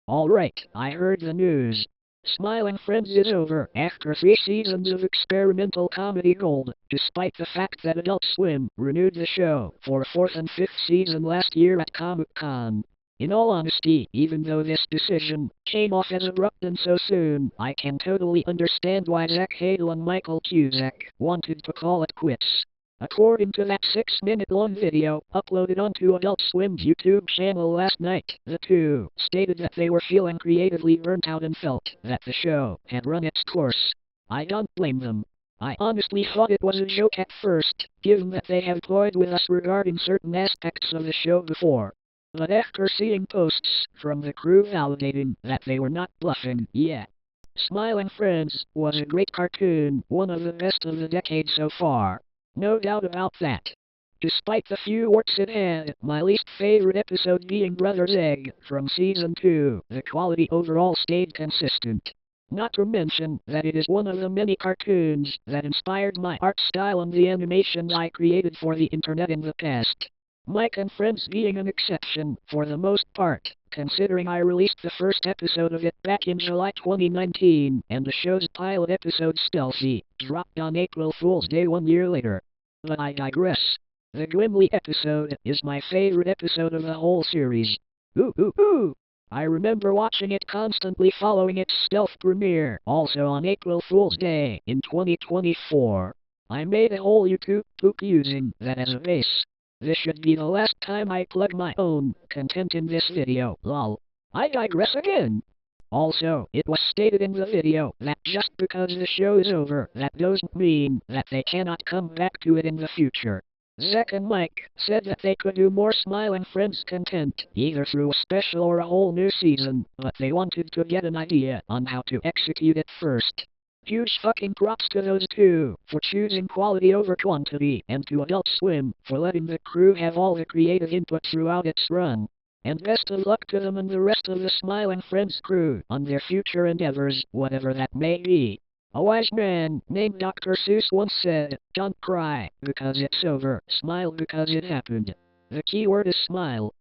Alright, I heard the news. Smile and Friends is over after 3 seasons of experimental comedy gold, despite the fact that Adult Swim renewed the show for a fourth and fifth season last year at Comic-Con. In all honesty, even though this decision came off as abrupt and so soon, I can totally understand why Zach Hale and Michael Cusack wanted to call it quits. According to that 6-minute-long video uploaded onto Adult Swim's YouTube channel last night, the two stated that they were feeling creatively burnt out and felt that the show had run its course. I don't blame them. I honestly thought it was a joke at first, given that they have toyed with us regarding certain aspects of the show before. But after seeing posts from the crew validating that they were not bluffing, Smile and Friends was a great cartoon, one of the best of the decade so far. No doubt about that. Despite the few warts it had, my least favorite episode being Brother's Egg from Season 2, the quality overall stayed consistent. Not to mention that it is one of the many cartoons that inspired my art style and the animations I created for the internet in the past. Mike and Friends being an exception for the most part, considering I released the first episode of it back in July 2019, and the show's pilot episode Stealthy dropped on April Fool's Day 1 year later. But I digress. The Gimli episode is my favorite episode of the whole series. Ooh ooh ooh! I remember watching it constantly following its stealth premiere, also on April Fool's Day in 2024. I made a whole YouTube poop using that as a base. This should be the last time I plug my own content in this video, lol. I digress again. Also, it was stated in the video that just because the show is over, that doesn't mean that they cannot come back to it in the future. Zach and Mike said that they could do more Smile and Friends content, either through a special or a whole new season, but they wanted to get an idea on how to execute it first. Huge fucking props to those two for choosing quality over quantity, and to Adult Swim for letting the crew have all the creative input throughout its run. And best of luck to them and the rest of the Smile and Friends crew on their future endeavors, whatever that may be. A wise man named Dr. Seuss once said, "Don't cry because it's over, smile because it happened." The key word is smile.